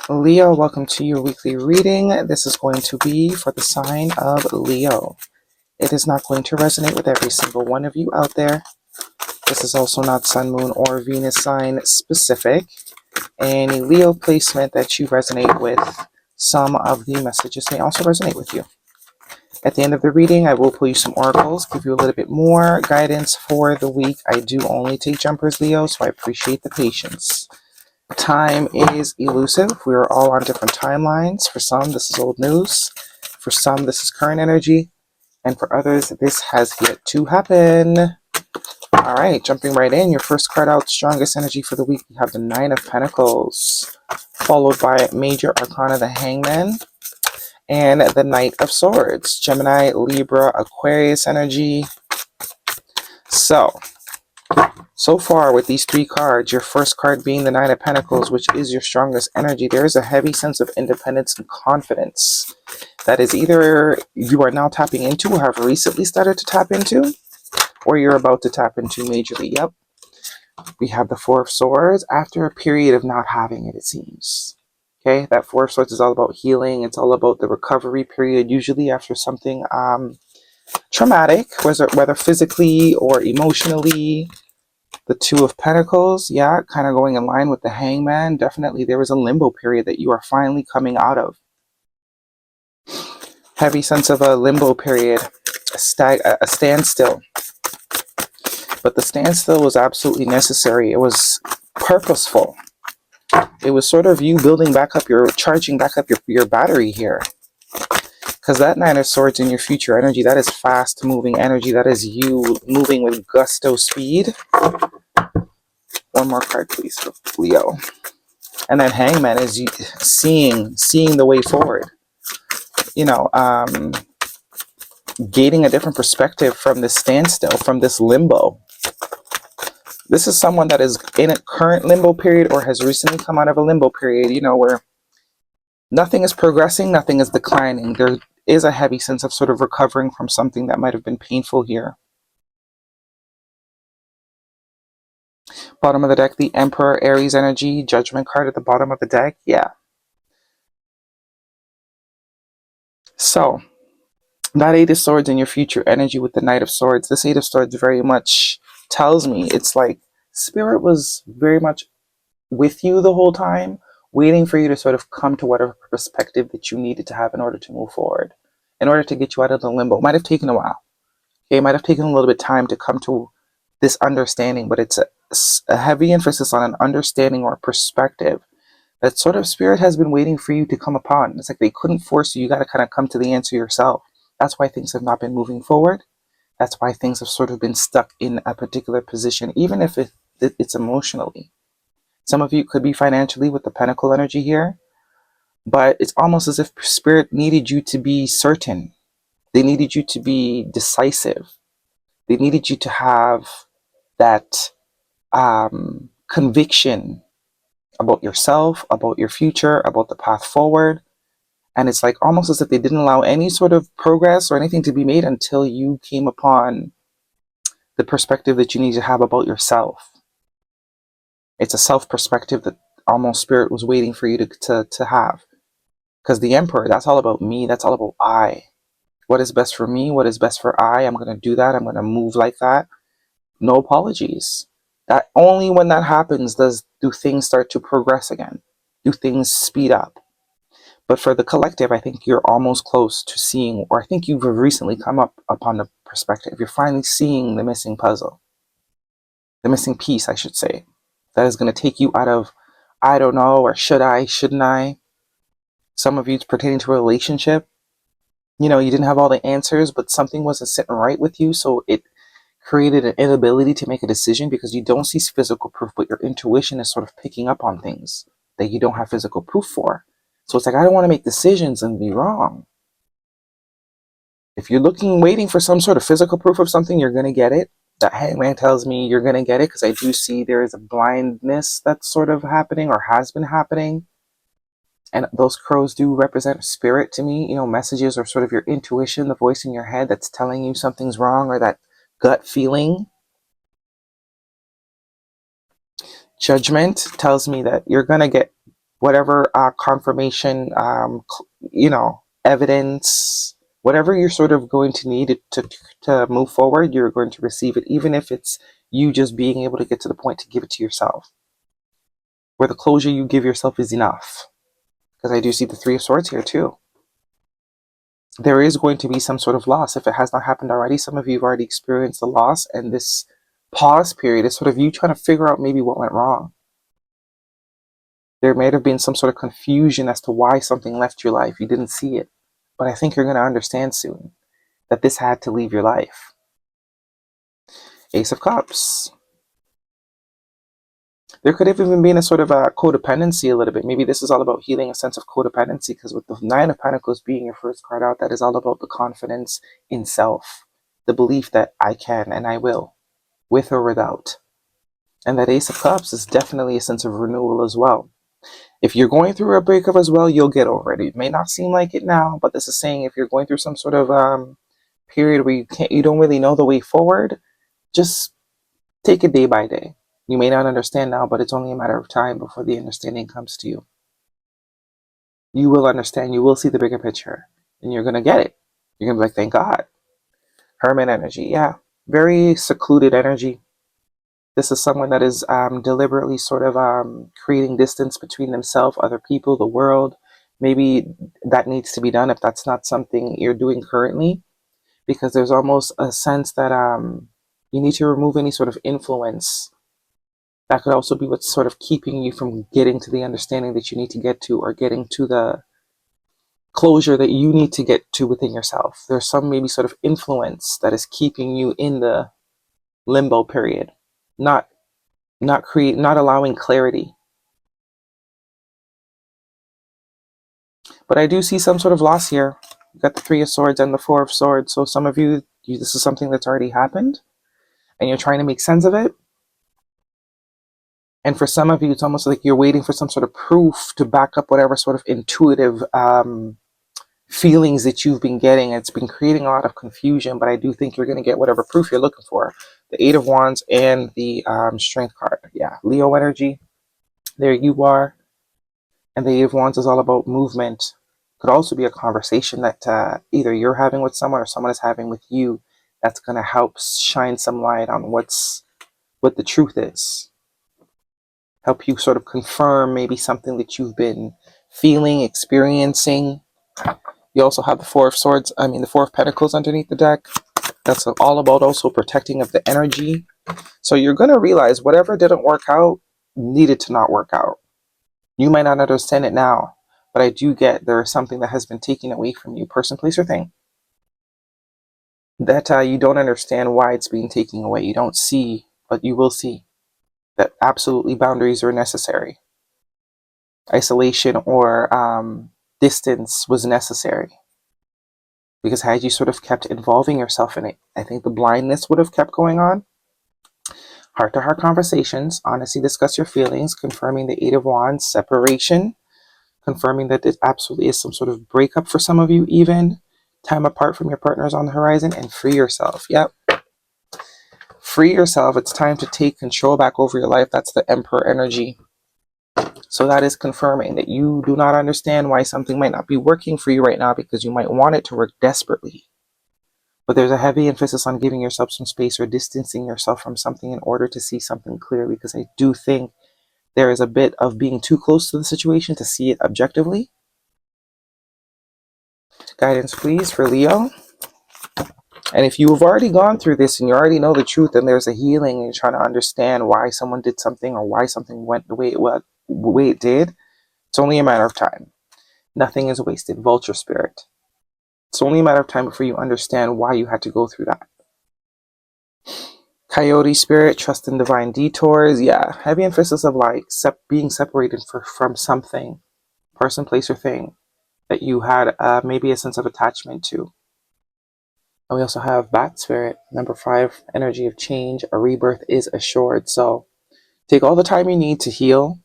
Leo, welcome to your weekly reading. This is going to be for the sign of Leo. It is not going to resonate with every single one of you out there. This is also not Sun, Moon, or Venus sign specific. Any Leo placement that you resonate with, some of the messages may also resonate with you. At the end of the reading, I will pull you some oracles, give you a little bit more guidance for the week. I do only take jumpers, Leo, so I appreciate the patience. Time is elusive. We are all on different timelines. For some, this is old news. For some, this is current energy. And for others, this has yet to happen. All right, jumping right in. Your first card out, strongest energy for the week. We have the Nine of Pentacles, followed by Major Arcana, the Hangman, and the Knight of Swords. Gemini, Libra, Aquarius energy. So far with these three cards, your first card being the Nine of Pentacles, which is your strongest energy, there is a heavy sense of independence and confidence that is either you are now tapping into or have recently started to tap into, or you're about to tap into majorly. Yep. We have the Four of Swords after a period of not having it, it seems. Okay, that Four of Swords is all about healing. It's all about the recovery period, usually after something traumatic, whether physically or emotionally. The Two of Pentacles, yeah, kind of going in line with the Hangman. Definitely there is a limbo period that you are finally coming out of. Heavy sense of a limbo period, a standstill. But the standstill was absolutely necessary. It was purposeful. It was sort of you charging back up your battery here. Because that Nine of Swords in your future energy, that is fast moving energy. That is you moving with gusto speed. One more card, please, for Leo. And then Hangman is you seeing the way forward. You know, gaining a different perspective from this standstill, from this limbo. This is someone that is in a current limbo period or has recently come out of a limbo period, you know, where nothing is progressing, nothing is declining. There is a heavy sense of sort of recovering from something that might have been painful here. Bottom of the deck, the Emperor, Aries energy, Judgment card at the bottom of the deck. Yeah. So, that Eight of Swords in your future energy with the Knight of Swords. This Eight of Swords very much tells me it's like Spirit was very much with you the whole time, waiting for you to sort of come to whatever perspective that you needed to have in order to move forward, in order to get you out of the limbo. It might have taken a while. Okay, it might have taken a little bit of time to come to this understanding, but it's a heavy emphasis on an understanding or perspective that sort of Spirit has been waiting for you to come upon. It's like they couldn't force you. You got to kind of come to the answer yourself. That's why things have not been moving forward. That's why things have sort of been stuck in a particular position, even if it's emotionally. Some of you could be financially with the Pentacle energy here, but it's almost as if Spirit needed you to be certain. They needed you to be decisive. They needed you to have that conviction about yourself, about your future, about the path forward. And it's like almost as if they didn't allow any sort of progress or anything to be made until you came upon the perspective that you need to have about yourself. It's a self perspective that almost Spirit was waiting for you to have. Because the Emperor, that's all about me. That's all about I. What is best for me? What is best for I? I'm going to do that. I'm going to move like that. No apologies. That only when that happens do things start to progress again. Do things speed up. But for the collective, I think you're almost close to seeing, or I think you've recently come upon the perspective. You're finally seeing the missing puzzle. The missing piece, I should say. That is going to take you out of, I don't know, or should I, shouldn't I? Some of you, it's pertaining to a relationship. You know, you didn't have all the answers, but something wasn't sitting right with you, so it created an inability to make a decision because you don't see physical proof, but your intuition is sort of picking up on things that you don't have physical proof for. So it's like, I don't want to make decisions and be wrong. If you're waiting for some sort of physical proof of something, you're going to get it. That Hangman tells me you're going to get it because I do see there is a blindness that's sort of happening or has been happening. And those crows do represent Spirit to me. You know, messages or sort of your intuition, the voice in your head that's telling you something's wrong, or that gut feeling. Judgment tells me that you're going to get whatever confirmation, evidence, whatever you're sort of going to need to move forward, you're going to receive it, even if it's you just being able to get to the point to give it to yourself, where the closure you give yourself is enough. Because I do see the Three of Swords here too. There is going to be some sort of loss. If it has not happened already, some of you have already experienced the loss, and this pause period is sort of you trying to figure out maybe what went wrong. There may have been some sort of confusion as to why something left your life. You didn't see it. But I think you're going to understand soon that this had to leave your life. Ace of Cups. There could have even been a sort of a codependency a little bit. Maybe this is all about healing a sense of codependency, because with the Nine of Pentacles being your first card out, that is all about the confidence in self. The belief that I can and I will, with or without. And that Ace of Cups is definitely a sense of renewal as well. If you're going through a breakup as well, you'll get over it. It may not seem like it now, but this is saying if you're going through some sort of period where you don't really know the way forward, just take it day by day. You may not understand now, but it's only a matter of time before the understanding comes to you. You will understand. You will see the bigger picture, and you're going to get it. You're going to be like, thank God. Hermit energy. Yeah. Very secluded energy. This is someone that is deliberately sort of creating distance between themselves, other people, the world. Maybe that needs to be done if that's not something you're doing currently, because there's almost a sense that you need to remove any sort of influence. That could also be what's sort of keeping you from getting to the understanding that you need to get to, or getting to the closure that you need to get to within yourself. There's some maybe sort of influence that is keeping you in the limbo period, not allowing clarity. But I do see some sort of loss here. You've got the Three of Swords and the Four of Swords. So some of you, this is something that's already happened, and you're trying to make sense of it. And for some of you, it's almost like you're waiting for some sort of proof to back up whatever sort of intuitive feelings that you've been getting. It's been creating a lot of confusion, but I do think you're going to get whatever proof you're looking for. The Eight of Wands and the Strength card. Yeah, Leo energy. There you are. And the Eight of Wands is all about movement. Could also be a conversation that either you're having with someone or someone is having with you that's going to help shine some light on what the truth is. Help you sort of confirm maybe something that you've been feeling, experiencing. You also have the Four of Pentacles underneath the deck. That's all about also protecting of the energy. So you're going to realize whatever didn't work out needed to not work out. You might not understand it now, but I do get there is something that has been taken away from you, person, place, or thing, that you don't understand why it's being taken away. You don't see, but you will see that absolutely boundaries are necessary. Isolation or distance was necessary. Because had you sort of kept involving yourself in it, I think the blindness would have kept going on. Heart-to-heart conversations, honestly discuss your feelings, confirming the Eight of Wands, separation, confirming that it absolutely is some sort of breakup for some of you even. Time apart from your partners on the horizon, and free yourself. Yep. Free yourself. It's time to take control back over your life. That's the Emperor energy. So that is confirming that you do not understand why something might not be working for you right now, because you might want it to work desperately. But there's a heavy emphasis on giving yourself some space or distancing yourself from something in order to see something clearly, because I do think there is a bit of being too close to the situation to see it objectively. Guidance, please, for Leo. And if you've already gone through this and you already know the truth, and there's a healing and you're trying to understand why someone did something or why something went the way it did, it's only a matter of time. Nothing is wasted. Vulture spirit. It's only a matter of time before you understand why you had to go through that. Coyote spirit, trust in divine detours. Yeah, heavy emphasis of like being separated from something, person, place, or thing that you had maybe a sense of attachment to. And we also have Bat spirit, number 5, energy of change. A rebirth is assured. So take all the time you need to heal,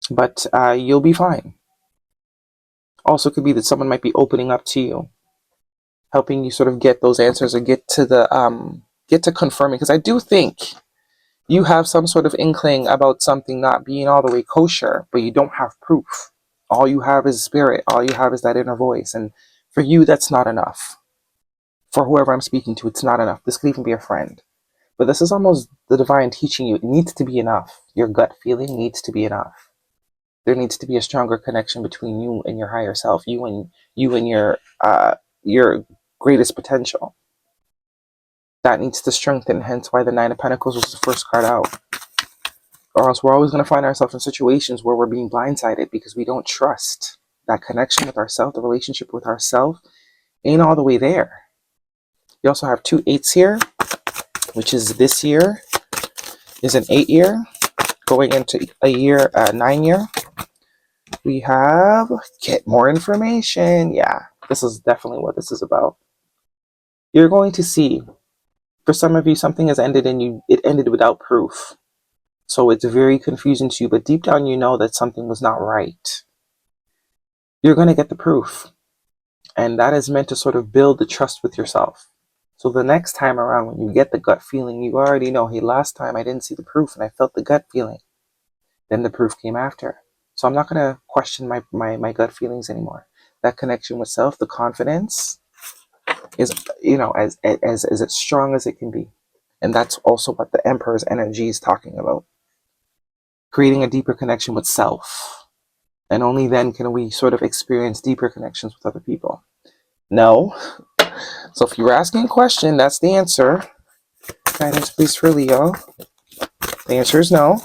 but you'll be fine. Also could be that someone might be opening up to you, helping you sort of get those answers or get to confirming. Because I do think You have some sort of inkling about something not being all the way kosher, but you don't have proof. All you have is spirit. All you have is that inner voice. And for you, that's not enough. For whoever I'm speaking to, it's not enough. This could even be a friend. But this is almost the divine teaching you. It needs to be enough. Your gut feeling needs to be enough. There needs to be a stronger connection between you and your higher self, you and your greatest potential. That needs to strengthen, hence why the Nine of Pentacles was the first card out. Or else we're always going to find ourselves in situations where we're being blindsided because we don't trust. That connection with ourselves, the relationship with ourselves, ain't all the way there. You also have 2 8s here, which is this year is an 8 year, going into a year, 9 year. We have get more information. Yeah, this is definitely what this is about. You're going to see, for some of you, something has ended and it ended without proof. So it's very confusing to you, but deep down you know that something was not right. You're going to get the proof. And that is meant to sort of build the trust with yourself. So the next time around when you get the gut feeling, you already know, hey, last time I didn't see the proof and I felt the gut feeling. Then the proof came after. So I'm not going to question my gut feelings anymore. That connection with self, the confidence is, as strong as it can be. And that's also what the Emperor's energy is talking about. Creating a deeper connection with self. And only then can we sort of experience deeper connections with other people. No. So if you were asking a question, that's the answer. Guidance, please, for Leo. The answer is no.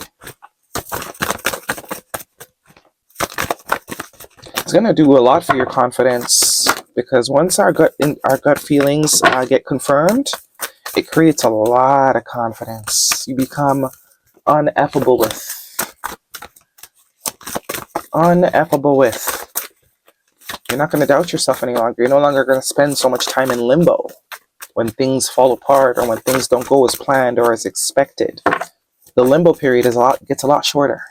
It's going to do a lot for your confidence because once our gut feelings get confirmed, it creates a lot of confidence. You become uneffable with. Uneffable with. You're not going to doubt yourself any longer. You're no longer going to spend so much time in limbo when things fall apart or when things don't go as planned or as expected. The limbo period gets a lot shorter.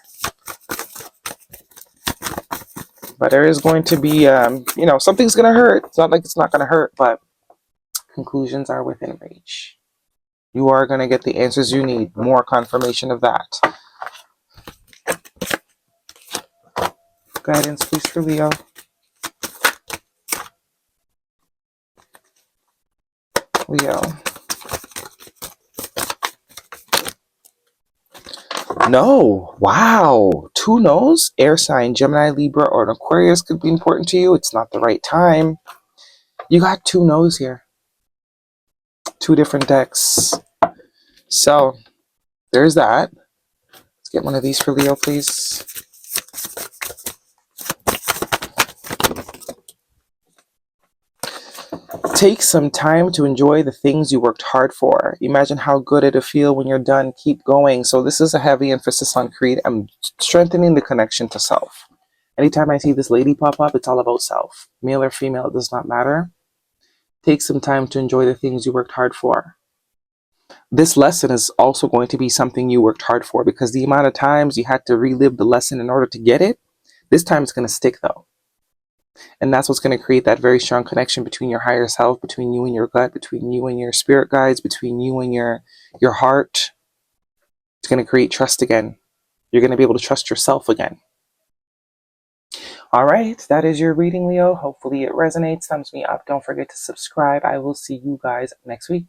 But there is going to be, something's going to hurt. It's not like it's not going to hurt, but conclusions are within reach. You are going to get the answers you need. More confirmation of that. Guidance, please, for Leo. Leo. No. Wow. 2 no's. Air sign, Gemini, Libra, or an Aquarius could be important to you. It's not the right time. You got 2 no's here. 2 different decks. So, there's that. Let's get one of these for Leo, please. Take some time to enjoy the things you worked hard for. Imagine how good it'll feel when you're done. Keep going. So this is a heavy emphasis on create. I'm strengthening the connection to self. Anytime I see this lady pop up, it's all about self. Male or female, it does not matter. Take some time to enjoy the things you worked hard for. This lesson is also going to be something you worked hard for because the amount of times you had to relive the lesson in order to get it, this time it's going to stick though. And that's what's going to create that very strong connection between your higher self, between you and your gut, between you and your spirit guides, between you and your heart. It's going to create trust again. You're going to be able to trust yourself again. All right, that is your reading, Leo. Hopefully it resonates. Thumbs me up. Don't forget to subscribe. I will see you guys next week.